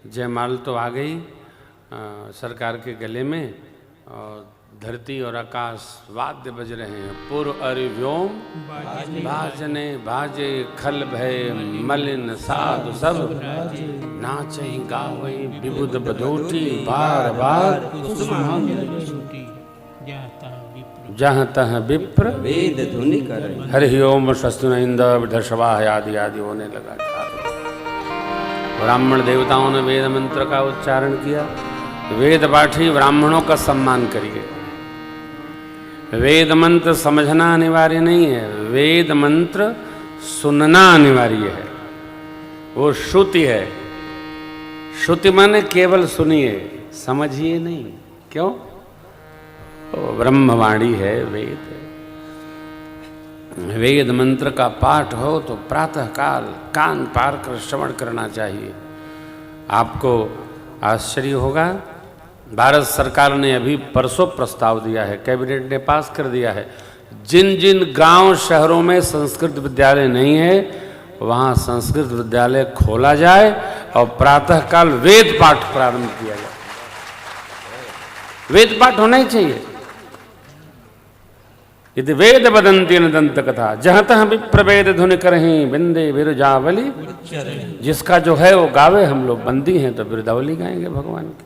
जयमाल तो आ गई सरकार के गले में, और धरती और आकाश वाद्य बज रहे हैं। पुर अरि व्योम बाजने बाजे, खल भय मलिन साधु सब नाचई गावई, विबुध बधोटी बार बार जहाँ तह विप्र वेद ध्वनि कर। हरि ओम स्वस्ति न इंद्र वृद्धश्रवाह आदि आदि होने लगा। ब्राह्मण देवताओं ने वेद मंत्र का उच्चारण किया। वेद पाठी ब्राह्मणों का सम्मान करिए। वेद मंत्र समझना अनिवार्य नहीं है, वेद मंत्र सुनना अनिवार्य है। वो श्रुति है। श्रुति माने केवल सुनिए, समझिए नहीं। क्यों? ब्रह्मवाणी है, वेद है। वेद मंत्र का पाठ हो तो प्रातः काल कान पार कर श्रवण करना चाहिए। आपको आश्चर्य होगा, भारत सरकार ने अभी परसों प्रस्ताव दिया है, कैबिनेट ने पास कर दिया है, जिन जिन गांव शहरों में संस्कृत विद्यालय नहीं है वहां संस्कृत विद्यालय खोला जाए और प्रातः काल वेद पाठ प्रारंभ किया जाए। वेद पाठ होना ही चाहिए। यदि वेद बदंती न दंत कथा, जहाँ तहाँ विप्रवेद धुनि करहीं बिंदे बिरजावली। जिसका जो है वो गावे, हम लोग बंदी हैं तो बिरदावली गाएंगे भगवान की।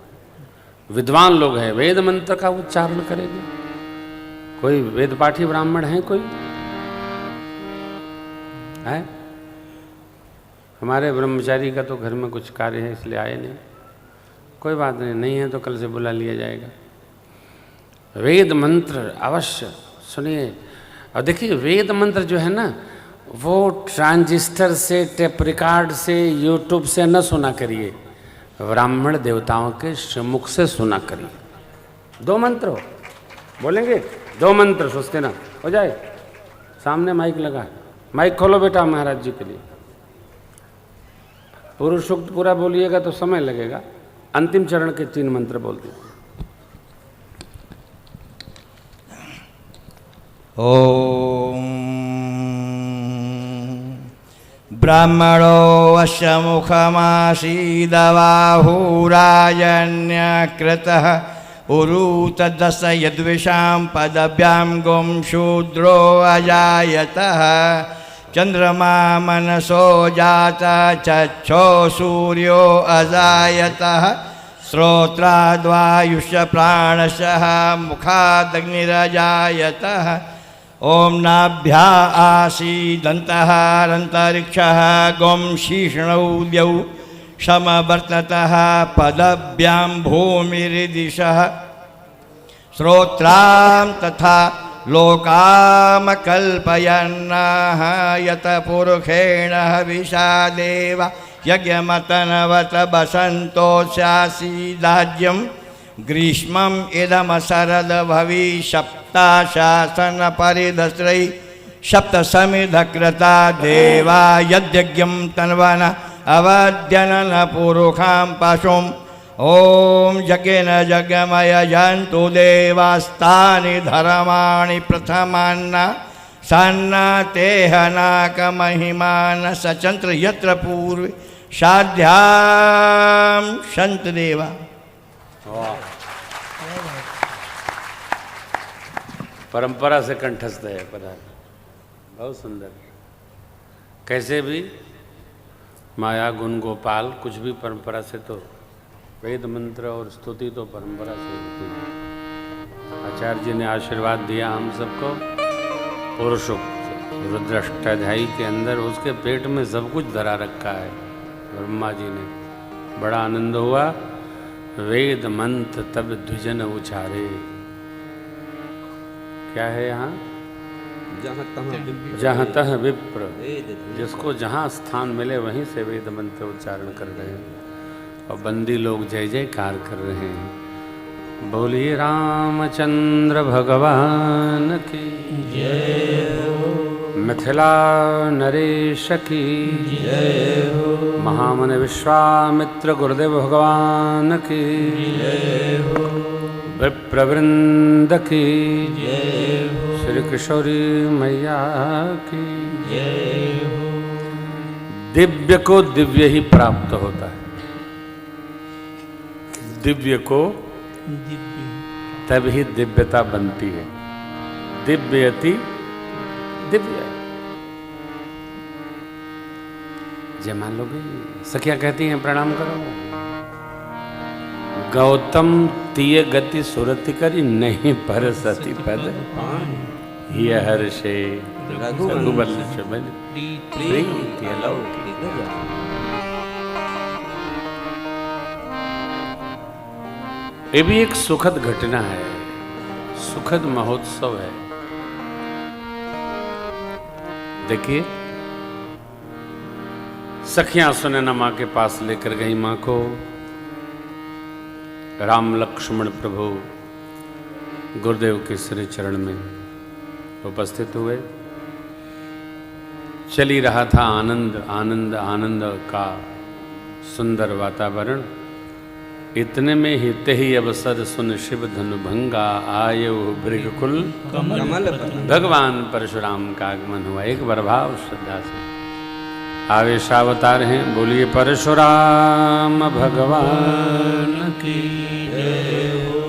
विद्वान लोग हैं, वेद मंत्र का उच्चारण करेंगे। कोई वेद पाठी ब्राह्मण है? कोई है? हमारे ब्रह्मचारी का तो घर में कुछ कार्य है इसलिए आए नहीं। कोई बात नहीं, नहीं है तो कल से बुला लिया जाएगा। वेद मंत्र अवश्य सुनिए। और देखिए, वेद मंत्र जो है ना, वो ट्रांजिस्टर से, टेप रिकॉर्ड से, यूट्यूब से न सुना करिए, ब्राह्मण देवताओं के श्रीमुख से सुना करिए। 2 मंत्र हो, बोलेंगे 2 मंत्र, सोचते ना हो जाए। सामने माइक लगा, माइक खोलो बेटा महाराज जी के लिए। पुरुष सूक्त पूरा बोलिएगा तो समय लगेगा। अंतिम चरण के 3 मंत्र बोल दीजिए। ओम ब्राह्मणो अस्य मुखमासीदबाहुराजन्यकृतः उरूत दश यद्विषां पदभ्यां गुं शूद्रो अजायतः। चंद्रमा मनसो जाता चक्षो सूर्यो अजायतः। श्रोत्राद्वायुष्य प्राणशः मुखादग्निरजायतः। ओम नाभ्या आसीदन्तः अन्तरिक्षः गुं शीर्ष्णौ द्यौ समवर्ततः। पदभ्यां भूमिरिदिशः श्रोत्रां तथा लोकाम कल्पयन्नः। यत पुरुषेण हविषा देवा यज्ञमतनवत बसन्तोऽस्यासीदाज्यं। ग्रीष्मम् इदमशरद भविष्यप्ताशासन परिदस्रै। सप्तसमिधकृता देवा यद्यज्ञं तन्वन अवद्यनन पुरुषां पशुम्। ओम यज्ञेन यज्ञमय जन्तु देवास्तानि धर्माणि प्रथमान्न। सन्नतेहनाक महिमान सचंत्र यत्र पूर्वे साध्यां संत देवा। परंपरा से कंठस्थ है पदार्थ, बहुत सुंदर। कैसे भी माया गुण गोपाल, कुछ भी परंपरा से, तो वेद मंत्र और स्तुति तो परंपरा से होती है। आचार्य जी ने आशीर्वाद दिया हम सबको। पुरुषोक्त रुद्राष्टाध्यायी के अंदर उसके पेट में सब कुछ धरा रखा है। ब्रह्मा जी ने, बड़ा आनंद हुआ। वेद मंत्र तब द्विजन उचारे। क्या है यहाँ? जहाँ तह विप्र, जिसको जहाँ स्थान मिले वहीं से वेद मंत्र उच्चारण कर रहे हैं। और बंदी लोग जय जयकार कर रहे हैं। बोलिए रामचंद्र भगवान की जय हो। मिथिला नरेश की जय हो। महामुनि विश्वामित्र गुरुदेव भगवान की जय हो। विप्रवृंद की जय हो। श्री किशोरी मैया की जय हो। दिव्य को दिव्य ही प्राप्त होता है। दिव्य को तभी दिव्यता बनती है। दिव्यति दिव्य। जय मान लो भाई, सखिया कहती हैं प्रणाम करो। गौतम तीय गति सुरति करी, नहीं पर सती पद ये हर्षे रघुवंश बल प्रीति अलौकिक। ये भी एक सुखद घटना है, सुखद महोत्सव है। देखिए, सखियां सुनैना मां के पास लेकर गई मां को। राम लक्ष्मण प्रभु गुरुदेव के श्री चरण में उपस्थित हुए। चली रहा था आनंद आनंद आनंद का सुंदर वातावरण। इतने में ही तेहि अवसर सुन शिव धनु भंगा, आयो भृगकुल कमल। भगवान परशुराम का आगमन हुआ। एक बार भाव श्रद्धा से आवेशावतार हैं। बोलिए परशुराम भगवान की जय हो।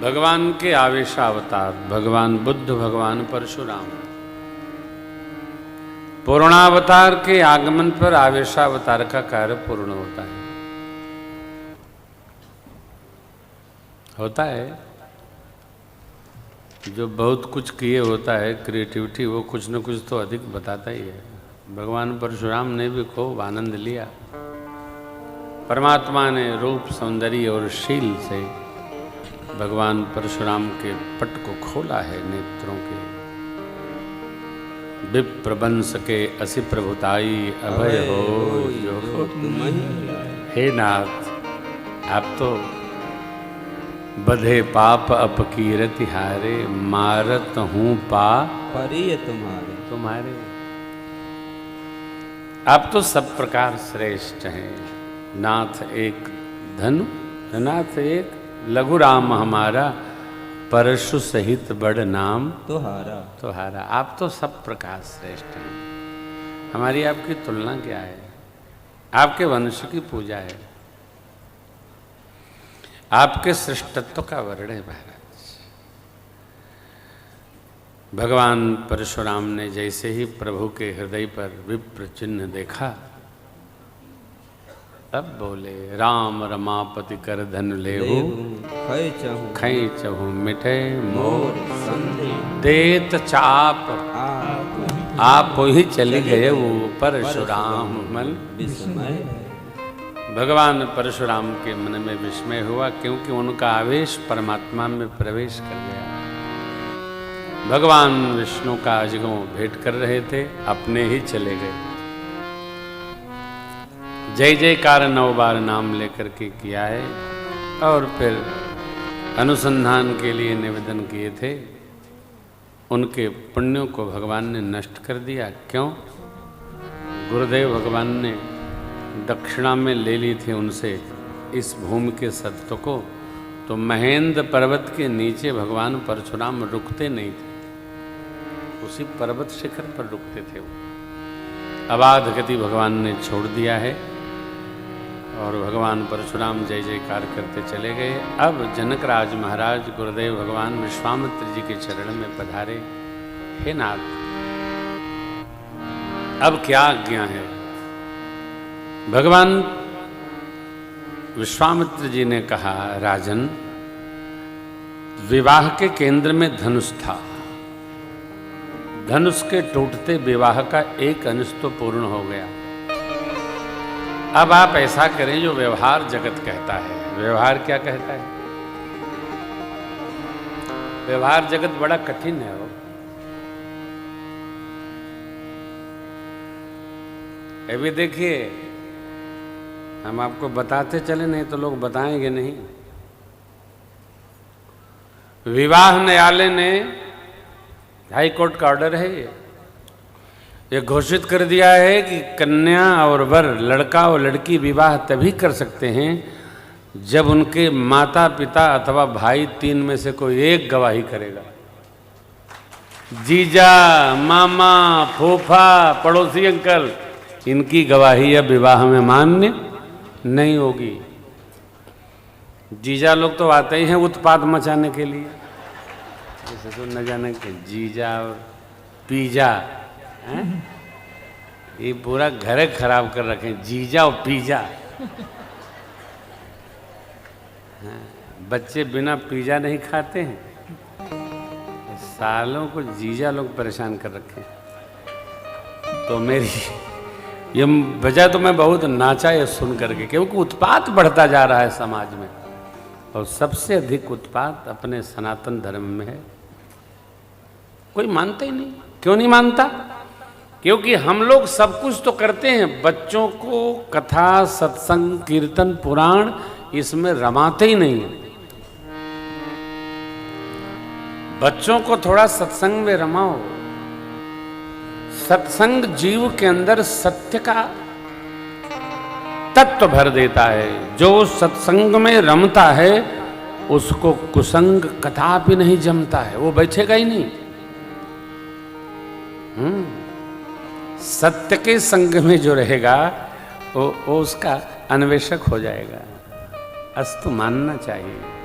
भगवान के आवेशावतार भगवान बुद्ध, भगवान परशुराम। पूर्णावतार के आगमन पर आवेशावतार का कार्य पूर्ण होता है। होता है जो बहुत कुछ किए होता है क्रिएटिविटी, वो कुछ न कुछ तो अधिक बताता ही है। भगवान परशुराम ने भी खूब आनंद लिया। परमात्मा ने रूप, सौंदर्य और शील से भगवान परशुराम के पट को खोला है नेत्रों के। विप्रवंश के असि प्रभुताई अभय हो जो हे नाथ, आप तो बधे पाप अपकीरति हारे, मारत हूँ पा परिय तुम्हारे। तुम्हारे। आप तो सब प्रकार श्रेष्ठ हैं। नाथ एक धनु, नाथ एक लघु राम हमारा, परशु सहित बड़ नाम तुम्हारा। आप तो सब प्रकार श्रेष्ठ हैं। हमारी आपकी तुलना क्या है? आपके वंश की पूजा है, आपके श्रेष्ठत्व का वर्णन है महाराज। भगवान परशुराम ने जैसे ही प्रभु के हृदय पर विप्र चिन्ह देखा, तब बोले राम रमापति कर धन लेहु, खै चहु मिटे मोर देत चाप, आप ही चले गए वो परशुराम मन विस्मय। भगवान परशुराम के मन में विस्मय हुआ, क्योंकि उनका आवेश परमात्मा में प्रवेश कर गया। भगवान विष्णु का अजगों भेंट कर रहे थे, अपने ही चले गए। जय जयकार 9 बार नाम लेकर के किया है, और फिर अनुसंधान के लिए निवेदन किए थे। उनके पुण्यों को भगवान ने नष्ट कर दिया। क्यों? गुरुदेव भगवान ने दक्षिणा में ले ली थी उनसे इस भूमि के सत्व को, तो महेंद्र पर्वत के नीचे भगवान परशुराम रुकते नहीं थे, उसी पर्वत शिखर पर रुकते थे वो। अबाध गति भगवान ने छोड़ दिया है, और भगवान परशुराम जय जयकार करते चले गए। अब जनकराज महाराज गुरुदेव भगवान विश्वामित्र जी के चरण में पधारे। हे नाथ, अब क्या आज्ञा है? भगवान विश्वामित्र जी ने कहा, राजन, विवाह के केंद्र में धनुष था। धनुष के टूटते विवाह का एक अंश तो पूर्ण हो गया। अब आप ऐसा करें जो व्यवहार जगत कहता है। व्यवहार क्या कहता है? व्यवहार जगत बड़ा कठिन है। वो अभी देखिए, हम आपको बताते चले, नहीं तो लोग बताएंगे नहीं। विवाह न्यायालय ने, हाई कोर्ट का ऑर्डर है ये घोषित कर दिया है कि कन्या और वर, लड़का और लड़की विवाह तभी कर सकते हैं जब उनके माता पिता अथवा भाई 3 में से कोई एक गवाही करेगा। जीजा, मामा, फूफा, पड़ोसी अंकल, इनकी गवाही अब विवाह में मान्य नहीं होगी। जीजा लोग तो आते ही हैं उत्पात मचाने के लिए, जैसे तो न जाने के जीजा और पीजा हैं? ये पूरा घर खराब कर रखे, जीजा और पीजा। हाँ, बच्चे बिना पिज़्ज़ा नहीं खाते हैं, सालों को जीजा लोग परेशान कर रखे। तो मेरी ये वजह तो मैं बहुत नाचा ये सुन करके, क्योंकि उत्पात बढ़ता जा रहा है समाज में, और सबसे अधिक उत्पात अपने सनातन धर्म में है। कोई मानता ही नहीं। क्यों नहीं मानता? क्योंकि हम लोग सब कुछ तो करते हैं, बच्चों को कथा सत्संग कीर्तन पुराण इसमें रमाते ही नहीं है। बच्चों को थोड़ा सत्संग में रमाओ। सत्संग जीव के अंदर सत्य का तत्व भर देता है। जो सत्संग में रमता है उसको कुसंग कदापि नहीं जमता है, वो बैठेगा ही नहीं। सत्य के संग में जो रहेगा वो उसका अन्वेषक हो जाएगा। अस्तु मानना चाहिए।